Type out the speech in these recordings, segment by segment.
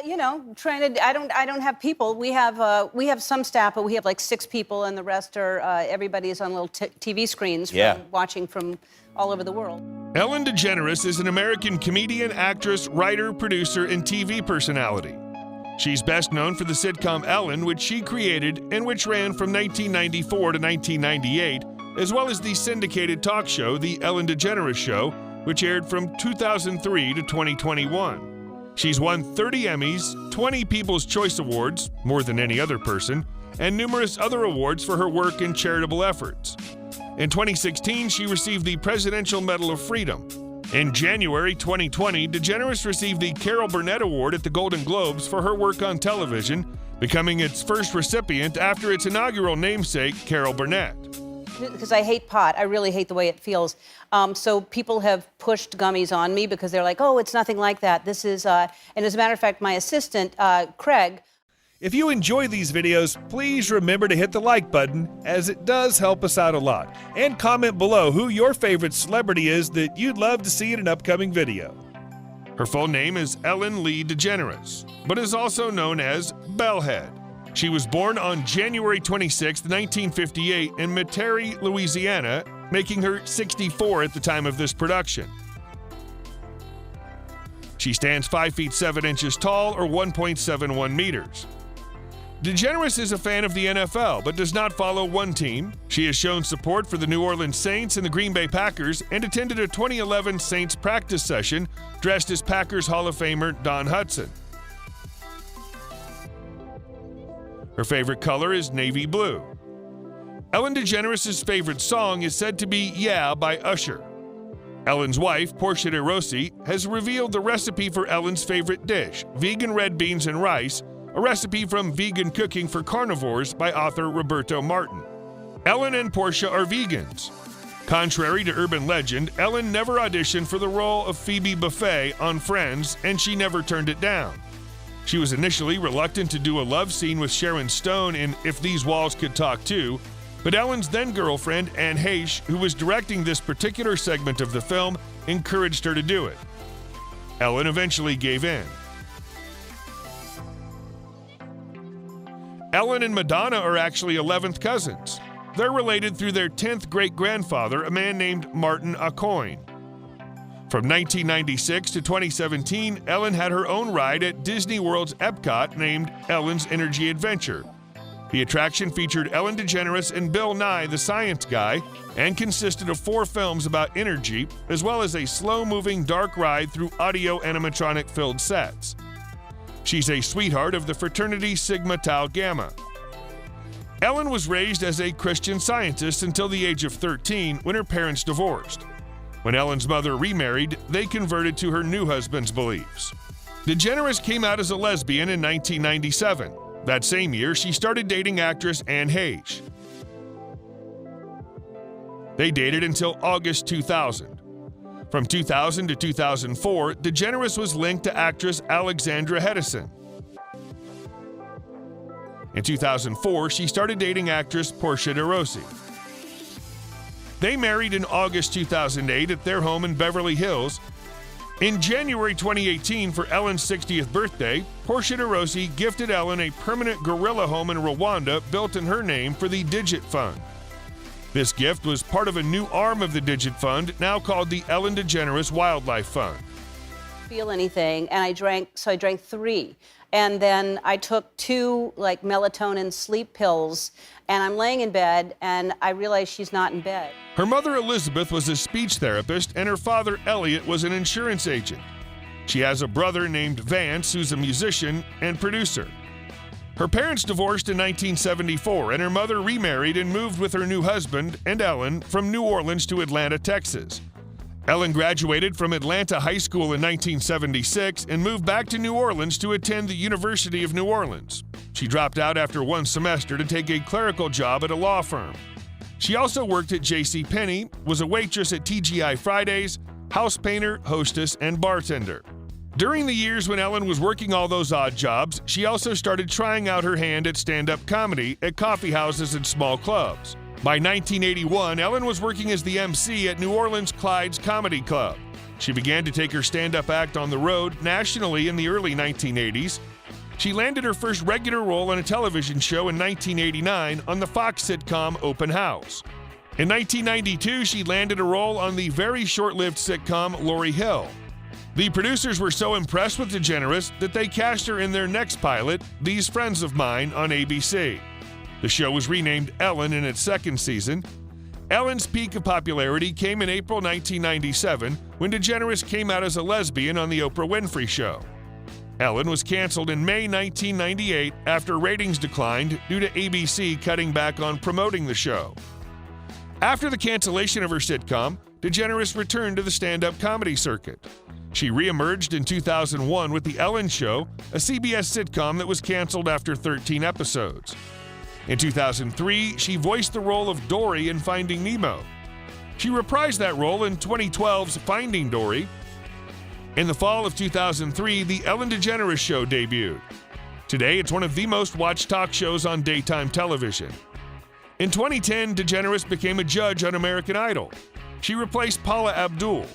You know, trying to. I don't have people. We have some staff, but we have like 6 people, and the rest are everybody is on little TV screens watching from all over the world. Ellen DeGeneres is an American comedian, actress, writer, producer, and TV personality. She's best known for the sitcom Ellen, which she created and which ran from 1994 to 1998, as well as the syndicated talk show, The Ellen DeGeneres Show, which aired from 2003 to 2021. She's won 30 Emmys, 20 People's Choice Awards, more than any other person, and numerous other awards for her work and charitable efforts. In 2016, she received the Presidential Medal of Freedom. In January 2020, DeGeneres received the Carol Burnett Award at the Golden Globes for her work on television, becoming its first recipient after its inaugural namesake, Carol Burnett. Because I hate pot. I really hate the way it feels. So people have pushed gummies on me because they're like, oh, it's nothing like that. This is, and as a matter of fact, my assistant, Craig. If you enjoy these videos, please remember to hit the like button, as it does help us out a lot. And comment below who your favorite celebrity is that you'd love to see in an upcoming video. Her full name is Ellen Lee DeGeneres, but is also known as Bellhead. She was born on January 26, 1958 in Metairie, Louisiana, making her 64 at the time of this production. She stands 5 feet 7 inches tall, or 1.71 meters. DeGeneres is a fan of the NFL, but does not follow one team. She has shown support for the New Orleans Saints and the Green Bay Packers, and attended a 2011 Saints practice session dressed as Packers Hall of Famer Don Hutson. Her favorite color is navy blue. Ellen DeGeneres' favorite song is said to be Yeah by Usher. Ellen's wife, Portia de Rossi, has revealed the recipe for Ellen's favorite dish, vegan red beans and rice, a recipe from Vegan Cooking for Carnivores by author Roberto Martin. Ellen and Portia are vegans. Contrary to urban legend, Ellen never auditioned for the role of Phoebe Buffay on Friends, and she never turned it down. She was initially reluctant to do a love scene with Sharon Stone in If These Walls Could Talk Too, but Ellen's then-girlfriend, Anne Heche, who was directing this particular segment of the film, encouraged her to do it. Ellen eventually gave in. Ellen and Madonna are actually 11th cousins. They're related through their 10th great-grandfather, a man named Martin Aucoin. From 1996 to 2017, Ellen had her own ride at Disney World's Epcot named Ellen's Energy Adventure. The attraction featured Ellen DeGeneres and Bill Nye, the Science Guy, and consisted of 4 films about energy, as well as a slow-moving dark ride through audio animatronic-filled sets. She's a sweetheart of the fraternity Sigma Tau Gamma. Ellen was raised as a Christian Scientist until the age of 13, when her parents divorced. When Ellen's mother remarried, they converted to her new husband's beliefs. DeGeneres came out as a lesbian in 1997. That same year, she started dating actress Anne Heche. They dated until August 2000. From 2000 to 2004, DeGeneres was linked to actress Alexandra Hedison. In 2004, she started dating actress Portia de Rossi. They married in August 2008 at their home in Beverly Hills. In January 2018, for Ellen's 60th birthday, Portia de Rossi gifted Ellen a permanent gorilla home in Rwanda built in her name for the Digit Fund. This gift was part of a new arm of the Digit Fund, now called the Ellen DeGeneres Wildlife Fund. Feel anything, and I drank 3. And then I took 2 like melatonin sleep pills, and I'm laying in bed, and I realize she's not in bed. Her mother, Elizabeth, was a speech therapist, and her father, Elliot, was an insurance agent. She has a brother named Vance, who's a musician and producer. Her parents divorced in 1974, and her mother remarried and moved with her new husband and Ellen from New Orleans to Atlanta, Texas. Ellen graduated from Atlanta High School in 1976 and moved back to New Orleans to attend the University of New Orleans. She dropped out after 1 semester to take a clerical job at a law firm. She also worked at JCPenney, was a waitress at TGI Fridays, house painter, hostess, and bartender. During the years when Ellen was working all those odd jobs, she also started trying out her hand at stand-up comedy at coffee houses and small clubs. By 1981, Ellen was working as the MC at New Orleans Clyde's Comedy Club. She began to take her stand-up act on the road nationally in the early 1980s. She landed her first regular role on a television show in 1989 on the Fox sitcom Open House. In 1992, she landed a role on the very short-lived sitcom Laurel Hill. The producers were so impressed with DeGeneres that they cast her in their next pilot, These Friends of Mine, on ABC. The show was renamed Ellen in its second season. Ellen's peak of popularity came in April 1997 when DeGeneres came out as a lesbian on The Oprah Winfrey Show. Ellen was canceled in May 1998 after ratings declined due to ABC cutting back on promoting the show. After the cancellation of her sitcom, DeGeneres returned to the stand-up comedy circuit. She reemerged in 2001 with The Ellen Show, a CBS sitcom that was canceled after 13 episodes. In 2003, she voiced the role of Dory in Finding Nemo. She reprised that role in 2012's Finding Dory. In the fall of 2003, The Ellen DeGeneres Show debuted. Today, it's one of the most watched talk shows on daytime television. In 2010, DeGeneres became a judge on American Idol. She replaced Paula Abdul.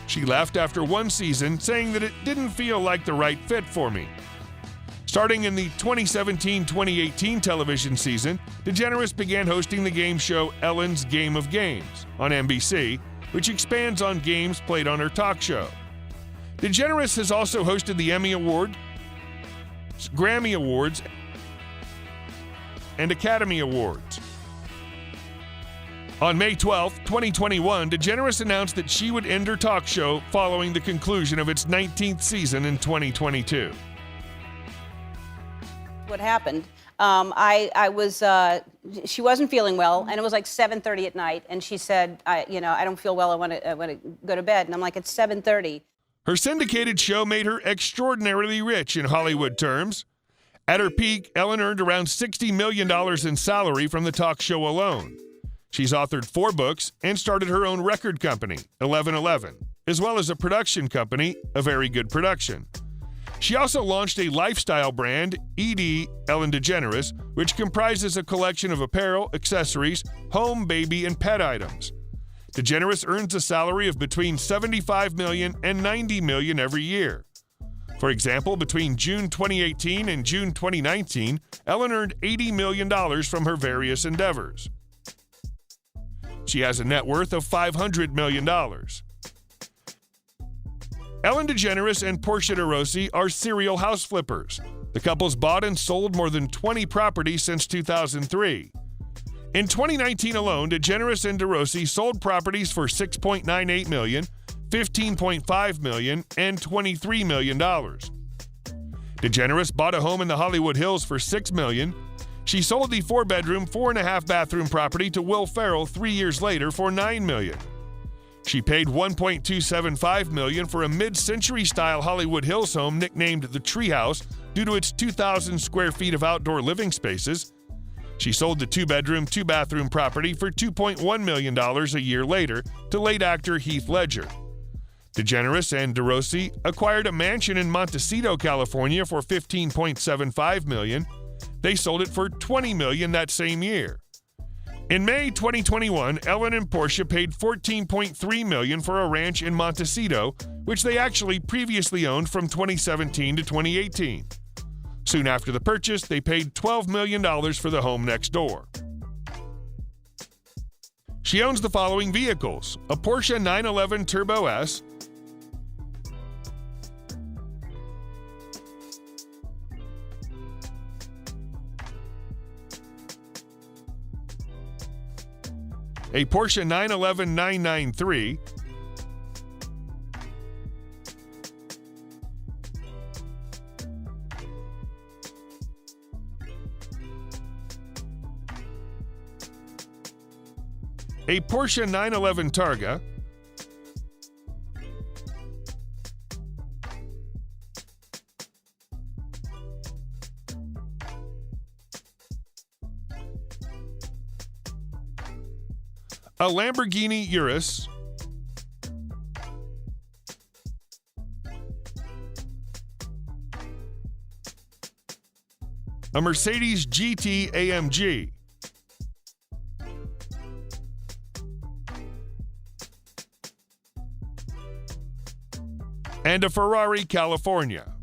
She left after one season, saying that it didn't feel like the right fit for me. Starting in the 2017-2018 television season, DeGeneres began hosting the game show Ellen's Game of Games on NBC, which expands on games played on her talk show. DeGeneres has also hosted the Emmy Award, Grammy Awards, and Academy Awards. On May 12, 2021, DeGeneres announced that she would end her talk show following the conclusion of its 19th season in 2022. What happened? She wasn't feeling well, and it was like 7:30 at night, and she said, I don't feel well, I want to go to bed. And I'm like, it's 7:30. Her syndicated show made her extraordinarily rich in Hollywood terms. At her peak, Ellen earned around $60 million in salary from the talk show alone. She's authored 4 books and started her own record company, 1111, as well as a production company, A Very Good Production. She also launched a lifestyle brand, ED Ellen DeGeneres, which comprises a collection of apparel, accessories, home, baby, and pet items. DeGeneres earns a salary of between $75 million and $90 million every year. For example, between June 2018 and June 2019, Ellen earned $80 million from her various endeavors. She has a net worth of $500 million. Ellen DeGeneres and Portia de Rossi are serial house flippers. The couple's bought and sold more than 20 properties since 2003. In 2019 alone, DeGeneres and de Rossi sold properties for $6.98 million, $15.5 million, and $23 million. DeGeneres bought a home in the Hollywood Hills for $6 million. She sold the 4-bedroom, 4.5-bathroom property to Will Ferrell 3 years later for $9 million. She paid $1.275 million for a mid-century style Hollywood Hills home nicknamed the Treehouse due to its 2,000 square feet of outdoor living spaces. She sold the 2-bedroom, 2-bathroom property for $2.1 million a year later to late actor Heath Ledger. DeGeneres and de Rossi acquired a mansion in Montecito, California for $15.75 million. They sold it for $20 million that same year. In May 2021, Ellen and Portia paid $14.3 million for a ranch in Montecito, which they actually previously owned from 2017 to 2018. Soon after the purchase, they paid $12 million for the home next door. She owns the following vehicles: a Porsche 911 Turbo S, a Porsche 911 993, a Porsche 911 Targa, a Lamborghini Urus, a Mercedes GT AMG, and a Ferrari, California.